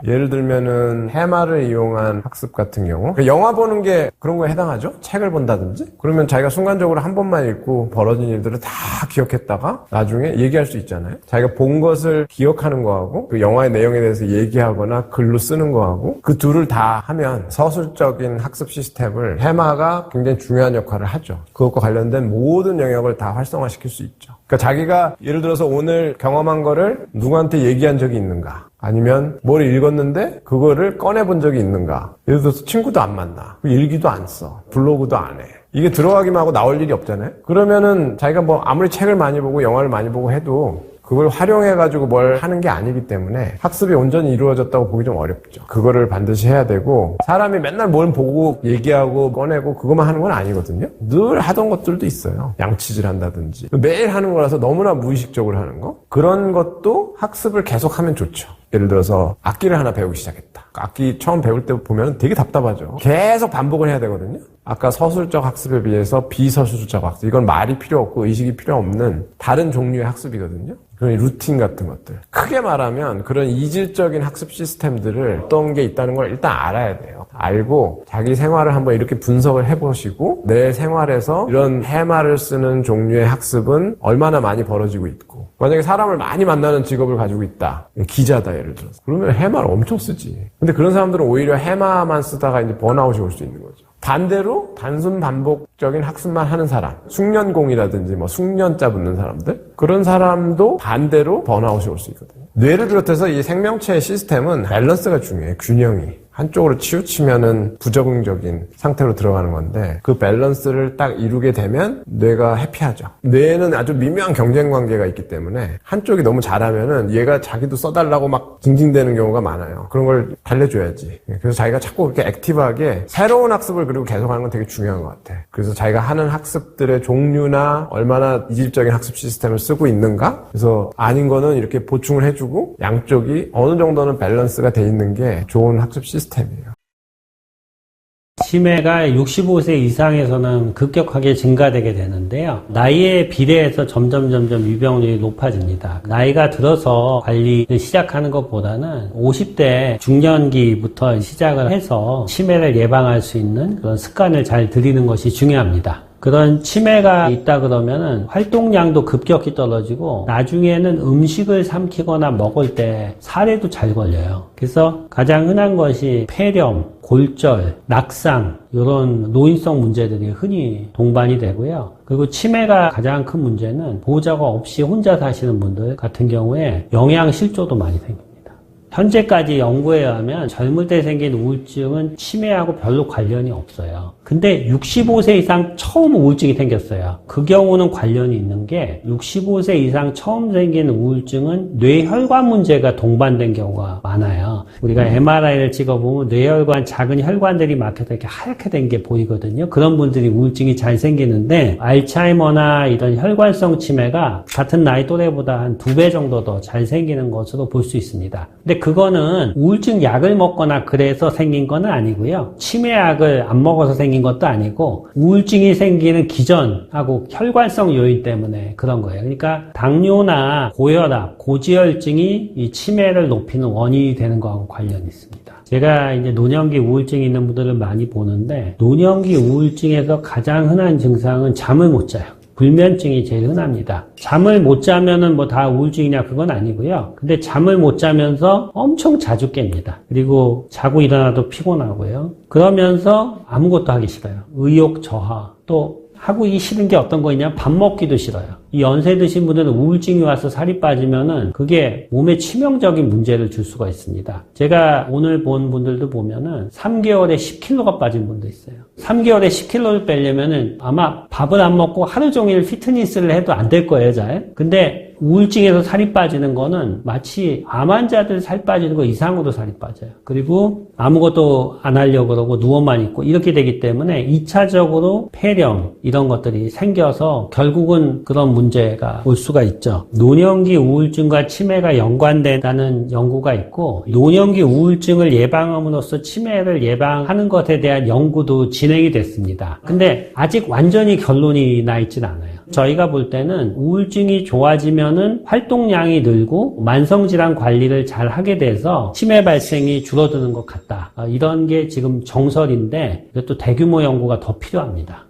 예를 들면은 해마를 이용한 학습 같은 경우 영화 보는 게 그런 거에 해당하죠? 책을 본다든지 그러면 자기가 순간적으로 한 번만 읽고 벌어진 일들을 다 기억했다가 나중에 얘기할 수 있잖아요. 자기가 본 것을 기억하는 거하고 그 영화의 내용에 대해서 얘기하거나 글로 쓰는 거하고 그 둘을 다 하면 서술적인 학습 시스템을 해마가 굉장히 중요한 역할을 하죠. 그것과 관련된 모든 영역을 다 활성화시킬 수 있죠. 그러니까 자기가 예를 들어서 오늘 경험한 거를 누구한테 얘기한 적이 있는가 아니면 뭘 읽었는데 그거를 꺼내본 적이 있는가 예를 들어서 친구도 안 만나 일기도 안 써 블로그도 안 해 이게 들어가기만 하고 나올 일이 없잖아요. 그러면은 자기가 뭐 아무리 책을 많이 보고 영화를 많이 보고 해도 그걸 활용해가지고 뭘 하는 게 아니기 때문에 학습이 온전히 이루어졌다고 보기 좀 어렵죠. 그거를 반드시 해야 되고 사람이 맨날 뭘 보고 얘기하고 꺼내고 그것만 하는 건 아니거든요. 늘 하던 것들도 있어요. 양치질 한다든지 매일 하는 거라서 너무나 무의식적으로 하는 거 그런 것도 학습을 계속하면 좋죠. 예를 들어서 악기를 하나 배우기 시작했다. 악기 처음 배울 때 보면 되게 답답하죠. 계속 반복을 해야 되거든요. 아까 서술적 학습에 비해서 비서술적 학습 이건 말이 필요 없고 의식이 필요 없는 다른 종류의 학습이거든요. 그런 루틴 같은 것들 크게 말하면 그런 이질적인 학습 시스템들을 어떤 게 있다는 걸 일단 알아야 돼요. 알고 자기 생활을 한번 이렇게 분석을 해보시고 내 생활에서 이런 해마를 쓰는 종류의 학습은 얼마나 많이 벌어지고 있고 만약에 사람을 많이 만나는 직업을 가지고 있다. 기자다 예를 들어서. 그러면 해마를 엄청 쓰지. 근데 그런 사람들은 오히려 해마만 쓰다가 이제 번아웃이 올 수 있는 거죠. 반대로 단순 반복적인 학습만 하는 사람, 숙련공이라든지 뭐 숙련자 붙는 사람들 그런 사람도 반대로 번아웃이 올 수 있거든요. 뇌를 비롯해서 이 생명체의 시스템은 밸런스가 중요해요. 균형이. 한쪽으로 치우치면은 부적응적인 상태로 들어가는 건데 그 밸런스를 딱 이루게 되면 뇌가 해피하죠. 뇌에는 아주 미묘한 경쟁 관계가 있기 때문에 한쪽이 너무 잘하면은 얘가 자기도 써달라고 막 징징대는 경우가 많아요. 그런 걸 달래줘야지. 그래서 자기가 자꾸 그렇게 액티브하게 새로운 학습을 그리고 계속하는 건 되게 중요한 것 같아. 그래서 자기가 하는 학습들의 종류나 얼마나 이질적인 학습 시스템을 쓰고 있는가? 그래서 아닌 거는 이렇게 보충을 해주고 양쪽이 어느 정도는 밸런스가 돼 있는 게 좋은 학습 시스템이에요. 치매가 65세 이상에서는 급격하게 증가되게 되는데요. 나이에 비례해서 점점 유병률이 높아집니다. 나이가 들어서 관리를 시작하는 것보다는 50대 중년기부터 시작을 해서 치매를 예방할 수 있는 그런 습관을 잘 들이는 것이 중요합니다. 그런 치매가 있다 그러면은 활동량도 급격히 떨어지고 나중에는 음식을 삼키거나 먹을 때 살에도 잘 걸려요. 그래서 가장 흔한 것이 폐렴, 골절, 낙상 이런 노인성 문제들이 흔히 동반이 되고요. 그리고 치매가 가장 큰 문제는 보호자가 없이 혼자 사시는 분들 같은 경우에 영양실조도 많이 생깁니다. 현재까지 연구에 의하면 젊을 때 생긴 우울증은 치매하고 별로 관련이 없어요. 근데 65세 이상 처음 우울증이 생겼어요. 그 경우는 관련이 있는 게 65세 이상 처음 생긴 우울증은 뇌혈관 문제가 동반된 경우가 많아요. 우리가 MRI를 찍어보면 뇌혈관 작은 혈관들이 막혀서 이렇게 하얗게 된 게 보이거든요. 그런 분들이 우울증이 잘 생기는데 알츠하이머나 이런 혈관성 치매가 같은 나이 또래보다 한 2배 정도 더 잘 생기는 것으로 볼 수 있습니다. 근데 그거는 우울증 약을 먹거나 그래서 생긴 건 아니고요. 치매약을 안 먹어서 생긴 것도 아니고 우울증이 생기는 기전하고 혈관성 요인 때문에 그런 거예요. 그러니까 당뇨나 고혈압, 고지혈증이 이 치매를 높이는 원인이 되는 거하고 관련이 있습니다. 제가 이제 노년기 우울증이 있는 분들을 많이 보는데 노년기 우울증에서 가장 흔한 증상은 잠을 못 자요. 불면증이 제일 흔합니다. 잠을 못 자면은 뭐 다 우울증이냐 그건 아니고요. 근데 잠을 못 자면서 엄청 자주 깹니다. 그리고 자고 일어나도 피곤하고요. 그러면서 아무것도 하기 싫어요. 의욕 저하. 또 하기 싫은 게 어떤 거냐? 밥 먹기도 싫어요. 이 연세 드신 분들은 우울증이 와서 살이 빠지면은 그게 몸에 치명적인 문제를 줄 수가 있습니다. 제가 오늘 본 분들도 보면은 3개월에 10kg가 빠진 분도 있어요. 3개월에 10kg를 빼려면은 아마 밥을 안 먹고 하루 종일 피트니스를 해도 안 될 거예요, 잘. 근데 우울증에서 살이 빠지는 거는 마치 암 환자들 살 빠지는 거 이상으로 살이 빠져요. 그리고 아무것도 안 하려고 그러고 누워만 있고 이렇게 되기 때문에 2차적으로 폐렴 이런 것들이 생겨서 결국은 그런 문제가 올 수가 있죠. 노년기 우울증과 치매가 연관된다는 연구가 있고 노년기 우울증을 예방함으로써 치매를 예방하는 것에 대한 연구도 진행이 됐습니다. 근데 아직 완전히 결론이 나 있진 않아요. 저희가 볼 때는 우울증이 좋아지면은 활동량이 늘고 만성질환 관리를 잘 하게 돼서 치매 발생이 줄어드는 것 같다. 이런 게 지금 정설인데 이것도 대규모 연구가 더 필요합니다.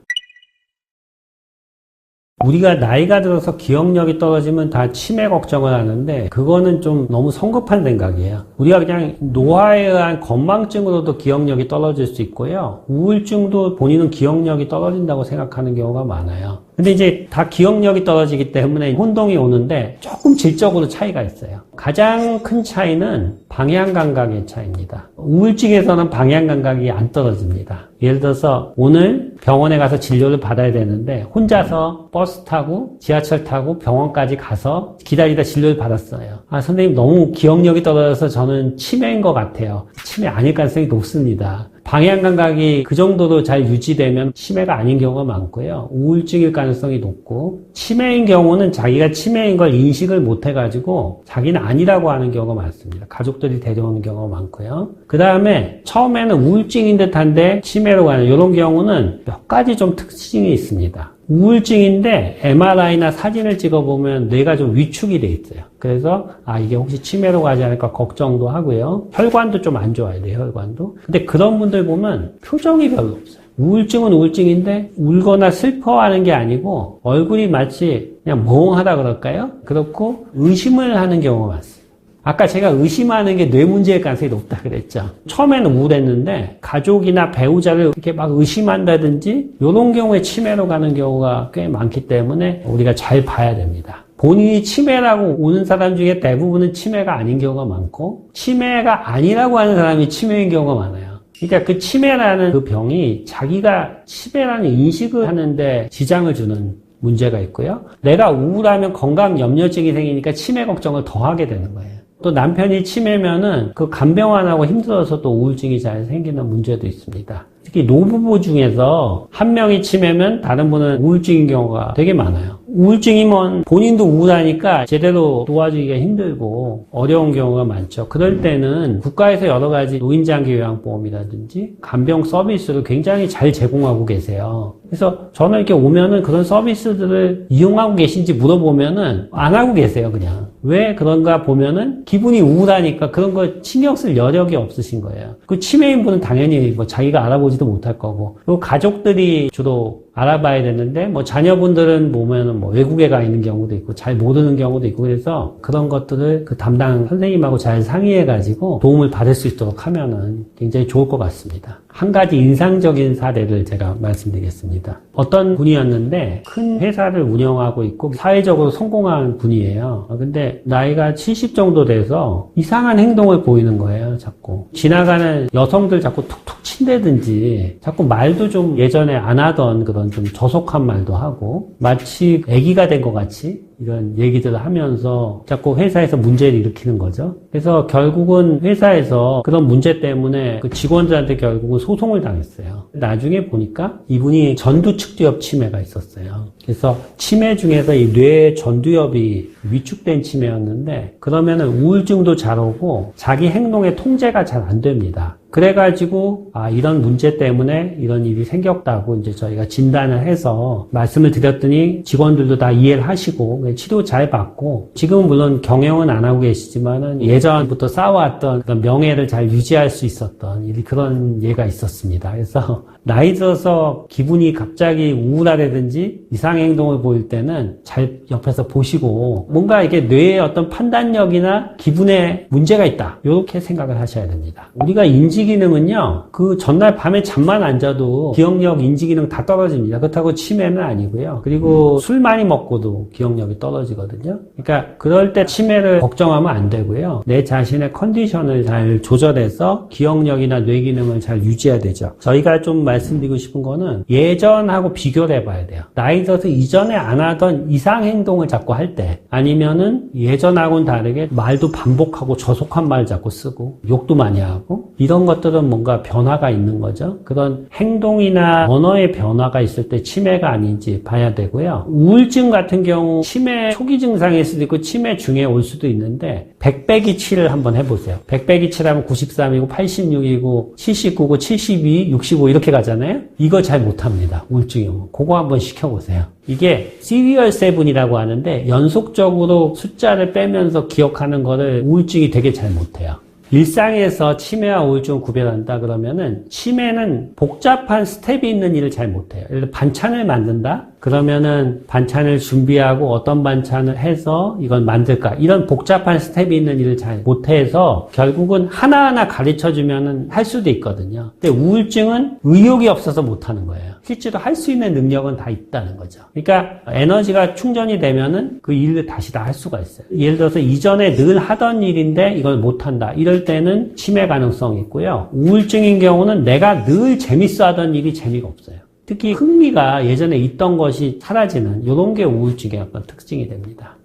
우리가 나이가 들어서 기억력이 떨어지면 다 치매 걱정을 하는데 그거는 좀 너무 성급한 생각이에요. 우리가 그냥 노화에 의한 건망증으로도 기억력이 떨어질 수 있고요. 우울증도 본인은 기억력이 떨어진다고 생각하는 경우가 많아요. 근데 이제 다 기억력이 떨어지기 때문에 혼동이 오는데 조금 질적으로 차이가 있어요. 가장 큰 차이는 방향 감각의 차이입니다. 우울증에서는 방향 감각이 안 떨어집니다. 예를 들어서 오늘 병원에 가서 진료를 받아야 되는데 혼자서 버스 타고 지하철 타고 병원까지 가서 기다리다 진료를 받았어요. 선생님 너무 기억력이 떨어져서 저는 치매인 것 같아요. 치매 아닐 가능성이 높습니다. 방향 감각이 그 정도로 잘 유지되면 치매가 아닌 경우가 많고요. 우울증일 가능성이 높고 치매인 경우는 자기가 치매인 걸 인식을 못 해가지고 자기는 아니라고 하는 경우가 많습니다. 가족들이 데려오는 경우가 많고요. 그 다음에 처음에는 우울증인 듯한데 치매로 가는 이런 경우는 몇 가지 좀 특징이 있습니다. 우울증인데 MRI나 사진을 찍어보면 뇌가 좀 위축이 돼 있어요. 그래서 이게 혹시 치매로 가지 않을까 걱정도 하고요. 혈관도 좀 안 좋아요. 뇌혈관도. 근데 그런 분들 보면 표정이 별로 없어요. 우울증은 우울증인데 울거나 슬퍼하는 게 아니고 얼굴이 마치 그냥 멍하다 그럴까요? 그렇고 의심을 하는 경우가 많습니다. 아까 제가 의심하는 게 뇌 문제일 가능성이 높다 그랬죠. 처음에는 우울했는데 가족이나 배우자를 이렇게 막 의심한다든지 이런 경우에 치매로 가는 경우가 꽤 많기 때문에 우리가 잘 봐야 됩니다. 본인이 치매라고 오는 사람 중에 대부분은 치매가 아닌 경우가 많고 치매가 아니라고 하는 사람이 치매인 경우가 많아요. 그러니까 그 치매라는 그 병이 자기가 치매라는 인식을 하는데 지장을 주는 문제가 있고요. 내가 우울하면 건강 염려증이 생기니까 치매 걱정을 더 하게 되는 거예요. 또 남편이 치매면은 그 간병환하고 힘들어서 또 우울증이 잘 생기는 문제도 있습니다. 특히 노부부 중에서 한 명이 치매면 다른 분은 우울증인 경우가 되게 많아요. 우울증이면 본인도 우울하니까 제대로 도와주기가 힘들고 어려운 경우가 많죠. 그럴 때는 국가에서 여러 가지 노인장기 요양보험이라든지 간병 서비스를 굉장히 잘 제공하고 계세요. 그래서 저는 이렇게 오면은 그런 서비스들을 이용하고 계신지 물어보면은 안 하고 계세요, 그냥. 왜 그런가 보면은 기분이 우울하니까 그런 거 신경 쓸 여력이 없으신 거예요. 그 치매인 분은 당연히 뭐 자기가 알아보지도 못할 거고, 그리고 가족들이 주로 알아봐야 되는데, 뭐 자녀분들은 보면은 뭐 외국에 가 있는 경우도 있고, 잘 모르는 경우도 있고, 그래서 그런 것들을 그 담당 선생님하고 잘 상의해가지고 도움을 받을 수 있도록 하면은 굉장히 좋을 것 같습니다. 한 가지 인상적인 사례를 제가 말씀드리겠습니다. 어떤 분이었는데 큰 회사를 운영하고 있고 사회적으로 성공한 분이에요. 근데 나이가 70 정도 돼서 이상한 행동을 보이는 거예요, 자꾸. 지나가는 여성들 자꾸 툭툭 친다든지 자꾸 말도 좀 예전에 안 하던 그런 좀 저속한 말도 하고 마치 아기가 된 것 같이 이런 얘기들을 하면서 자꾸 회사에서 문제를 일으키는 거죠. 그래서 결국은 회사에서 그런 문제 때문에 그 직원들한테 결국은 소송을 당했어요. 나중에 보니까 이분이 전두측두엽 치매가 있었어요. 그래서 치매 중에서 이 뇌 전두엽이 위축된 치매였는데 그러면은 우울증도 잘 오고 자기 행동의 통제가 잘 안 됩니다. 그래가지고 이런 문제 때문에 이런 일이 생겼다고 이제 저희가 진단을 해서 말씀을 드렸더니 직원들도 다 이해를 하시고 치료 잘 받고 지금은 물론 경영은 안 하고 계시지만은 예전부터 쌓아왔던 그런 명예를 잘 유지할 수 있었던 그런 예가 있었습니다. 그래서 나이 들어서 기분이 갑자기 우울하다든지 이상 행동을 보일 때는 잘 옆에서 보시고 뭔가 이게 뇌의 어떤 판단력이나 기분에 문제가 있다 이렇게 생각을 하셔야 됩니다. 우리가 인지기능은요 그 전날 밤에 잠만 안 자도 기억력, 인지기능 다 떨어집니다. 그렇다고 치매는 아니고요. 그리고 술 많이 먹고도 기억력이 떨어지거든요. 그러니까 그럴 때 치매를 걱정하면 안 되고요. 내 자신의 컨디션을 잘 조절해서 기억력이나 뇌기능을 잘 유지해야 되죠. 저희가 좀 말씀드리고 싶은 거는 예전하고 비교를 해봐야 돼요. 나이 들어서 이전에 안 하던 이상 행동을 자꾸 할 때 아니면은 예전하고는 다르게 말도 반복하고 저속한 말 자꾸 쓰고 욕도 많이 하고 이런 것들은 뭔가 변화가 있는 거죠. 그런 행동이나 언어의 변화가 있을 때 치매가 아닌지 봐야 되고요. 우울증 같은 경우 치매 초기 증상일 수도 있고 치매 중에 올 수도 있는데 100 빼기 7을 한번 해보세요. 100 빼기 7하면 93이고 86이고 79고 72, 65 이렇게 가잖아요. 이거 잘 못합니다. 우울증이 오면. 그거 한번 시켜보세요. 이게 시리얼 7이라고 하는데 연속적으로 숫자를 빼면서 기억하는 거를 우울증이 되게 잘 못해요. 일상에서 치매와 우울증을 구별한다 그러면은 치매는 복잡한 스텝이 있는 일을 잘 못해요. 예를 들어 반찬을 만든다? 그러면은 반찬을 준비하고 어떤 반찬을 해서 이걸 만들까? 이런 복잡한 스텝이 있는 일을 잘 못해서 결국은 하나하나 가르쳐주면은 할 수도 있거든요. 근데 우울증은 의욕이 없어서 못하는 거예요. 실제로 할 수 있는 능력은 다 있다는 거죠. 그러니까 에너지가 충전이 되면은 그 일을 다시 다 할 수가 있어요. 예를 들어서 이전에 늘 하던 일인데 이걸 못한다. 이럴 때는 치매 가능성이 있고요. 우울증인 경우는 내가 늘 재밌어 하던 일이 재미가 없어요. 특히 흥미가 예전에 있던 것이 사라지는 이런 게 우울증의 어떤 특징이 됩니다.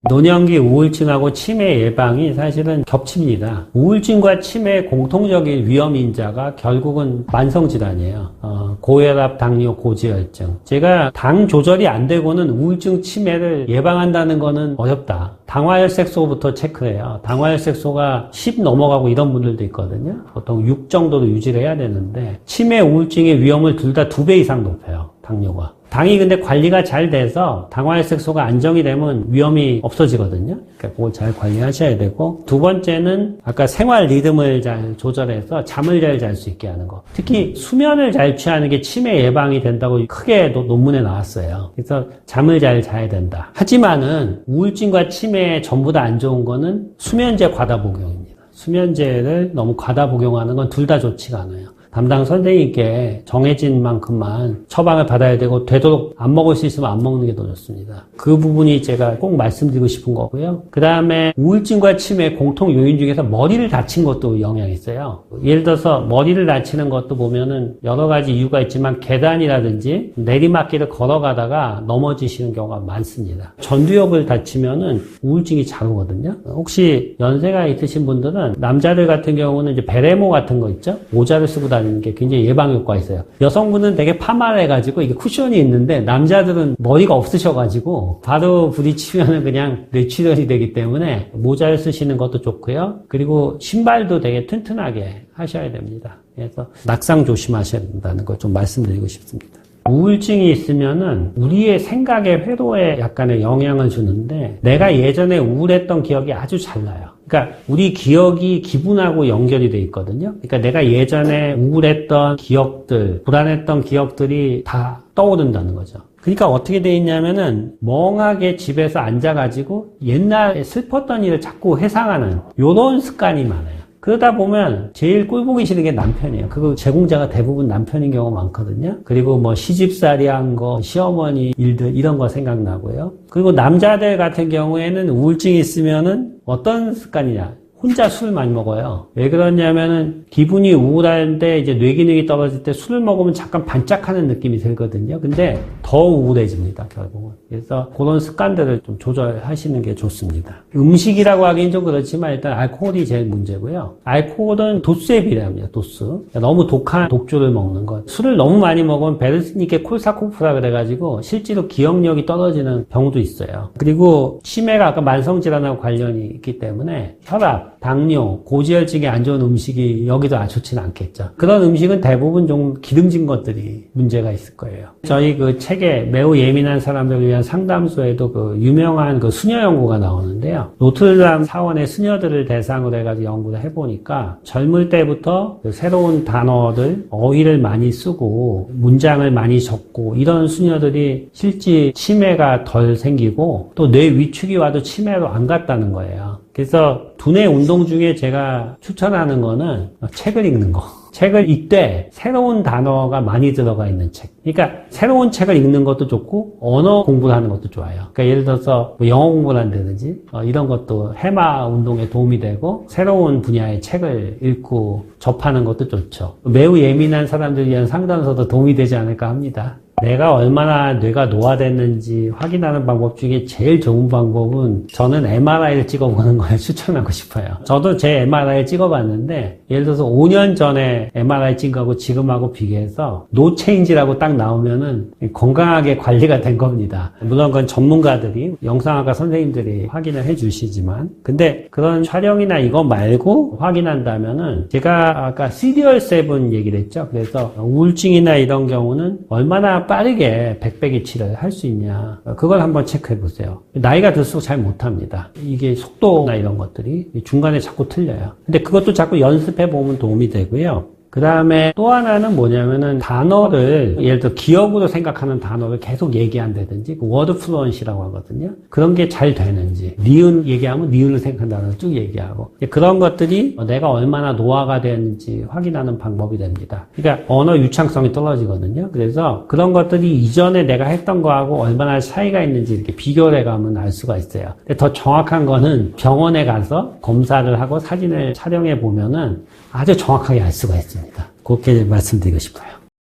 노년기 우울증하고 치매 예방이 사실은 겹칩니다. 우울증과 치매의 공통적인 위험 인자가 결국은 만성질환이에요. 고혈압, 당뇨, 고지혈증. 제가 당 조절이 안 되고는 우울증, 치매를 예방한다는 거는 어렵다. 당화혈색소부터 체크해요. 당화혈색소가 10 넘어가고 이런 분들도 있거든요. 보통 6 정도로 유지를 해야 되는데 치매, 우울증의 위험을 둘 다 2배 이상 높여요. 당뇨가. 당이 근데 관리가 잘 돼서 당화혈색소가 안정이 되면 위험이 없어지거든요. 그러니까 그걸 잘 관리하셔야 되고 두 번째는 아까 생활 리듬을 잘 조절해서 잠을 잘 잘 수 있게 하는 거. 특히 수면을 잘 취하는 게 치매 예방이 된다고 크게 논문에 나왔어요. 그래서 잠을 잘 자야 된다. 하지만은 우울증과 치매에 전부 다 안 좋은 거는 수면제 과다 복용입니다. 수면제를 너무 과다 복용하는 건 둘 다 좋지가 않아요. 담당 선생님께 정해진 만큼만 처방을 받아야 되고 되도록 안 먹을 수 있으면 안 먹는 게 더 좋습니다. 그 부분이 제가 꼭 말씀드리고 싶은 거고요. 그 다음에 우울증과 치매 공통 요인 중에서 머리를 다친 것도 영향이 있어요. 예를 들어서 머리를 다치는 것도 보면은 여러 가지 이유가 있지만 계단이라든지 내리막길을 걸어가다가 넘어지시는 경우가 많습니다. 전두엽을 다치면은 우울증이 잘 오거든요. 혹시 연세가 있으신 분들은 남자들 같은 경우는 이제 베레모 같은 거 있죠? 모자를 쓰고 다니는 치료라는 게 굉장히 예방 효과가 있어요. 여성분은 되게 파마해가지고 이게 쿠션이 있는데 남자들은 머리가 없으셔가지고 바로 부딪히면은 그냥 뇌출혈이 되기 때문에 모자를 쓰시는 것도 좋고요. 그리고 신발도 되게 튼튼하게 하셔야 됩니다. 그래서 낙상 조심하셔야 된다는 걸 좀 말씀드리고 싶습니다. 우울증이 있으면은 우리의 생각의 회로에 약간의 영향을 주는데 내가 예전에 우울했던 기억이 아주 잘 나요. 그러니까 우리 기억이 기분하고 연결이 돼 있거든요. 그러니까 내가 예전에 우울했던 기억들, 불안했던 기억들이 다 떠오른다는 거죠. 그러니까 어떻게 돼 있냐면은 멍하게 집에서 앉아가지고 옛날에 슬펐던 일을 자꾸 회상하는 요런 습관이 많아요. 그러다 보면 제일 꼴보기 싫은 게 남편이에요. 그 제공자가 대부분 남편인 경우가 많거든요. 그리고 뭐 시집살이 한 거, 시어머니 일들 이런 거 생각나고요. 그리고 남자들 같은 경우에는 우울증이 있으면은 어떤 습관이냐? 혼자 술 많이 먹어요. 왜 그러냐면은 기분이 우울한데 이제 뇌기능이 떨어질 때 술을 먹으면 잠깐 반짝하는 느낌이 들거든요. 근데 더 우울해집니다, 결국은. 그래서 그런 습관들을 좀 조절하시는 게 좋습니다. 음식이라고 하기는 좀 그렇지만 일단 알코올이 제일 문제고요. 알코올은 도수에 비례합니다, 도수. 너무 독한 독주를 먹는 것. 술을 너무 많이 먹으면 베르니케 콜사코프라 그래가지고 실제로 기억력이 떨어지는 병도 있어요. 그리고 치매가 아까 만성질환하고 관련이 있기 때문에 혈압, 당뇨, 고지혈증에 안 좋은 음식이 여기도 좋지는 않겠죠. 그런 음식은 대부분 좀 기름진 것들이 문제가 있을 거예요. 저희 그 책에 매우 예민한 사람들을 위한 상담소에도 그 유명한 그 수녀 연구가 나오는데요. 노트르담 사원의 수녀들을 대상으로 해가지고 연구를 해보니까 젊을 때부터 그 새로운 단어들, 어휘를 많이 쓰고 문장을 많이 적고 이런 수녀들이 실제 치매가 덜 생기고 또 뇌 위축이 와도 치매로 안 갔다는 거예요. 그래서 두뇌 운동 중에 제가 추천하는 거는 책을 읽는 거. 책을 읽되 새로운 단어가 많이 들어가 있는 책. 그러니까 새로운 책을 읽는 것도 좋고 언어 공부를 하는 것도 좋아요. 그러니까 예를 들어서 뭐 영어 공부를 한다든지 이런 것도 해마 운동에 도움이 되고 새로운 분야의 책을 읽고 접하는 것도 좋죠. 매우 예민한 사람들을 위한 상담소도 도움이 되지 않을까 합니다. 내가 얼마나 뇌가 노화됐는지 확인하는 방법 중에 제일 좋은 방법은 저는 MRI를 찍어보는 걸 추천하고 싶어요. 저도 제 MRI를 찍어봤는데 예를 들어서 5년 전에 MRI 찍은 거하고 지금하고 비교해서 노 체인지라고 딱 나오면은 건강하게 관리가 된 겁니다. 물론 그건 전문가들이 영상학과 선생님들이 확인을 해주시지만 근데 그런 촬영이나 이거 말고 확인한다면은 제가 아까 CDR7 얘기를 했죠. 그래서 우울증이나 이런 경우는 얼마나 빠르게 백배기치를 할 수 있냐 그걸 한번 체크해 보세요. 나이가 들수록 잘 못합니다. 이게 속도나 이런 것들이 중간에 자꾸 틀려요. 근데 그것도 자꾸 연습해 보면 도움이 되고요. 그 다음에 또 하나는 뭐냐면은 단어를 예를 들어 기억으로 생각하는 단어를 계속 얘기한다든지 그 워드 플루언시라고 하거든요. 그런 게 잘 되는지 니은 얘기하면 니은을 생각한 단어를 쭉 얘기하고 그런 것들이 내가 얼마나 노화가 되는지 확인하는 방법이 됩니다. 그러니까 언어 유창성이 떨어지거든요. 그래서 그런 것들이 이전에 내가 했던 거하고 얼마나 차이가 있는지 이렇게 비교를 해가면 알 수가 있어요. 근데 더 정확한 거는 병원에 가서 검사를 하고 사진을 촬영해 보면은 아주 정확하게 알 수가 있습니다. 그렇게 말씀드리고 싶어요.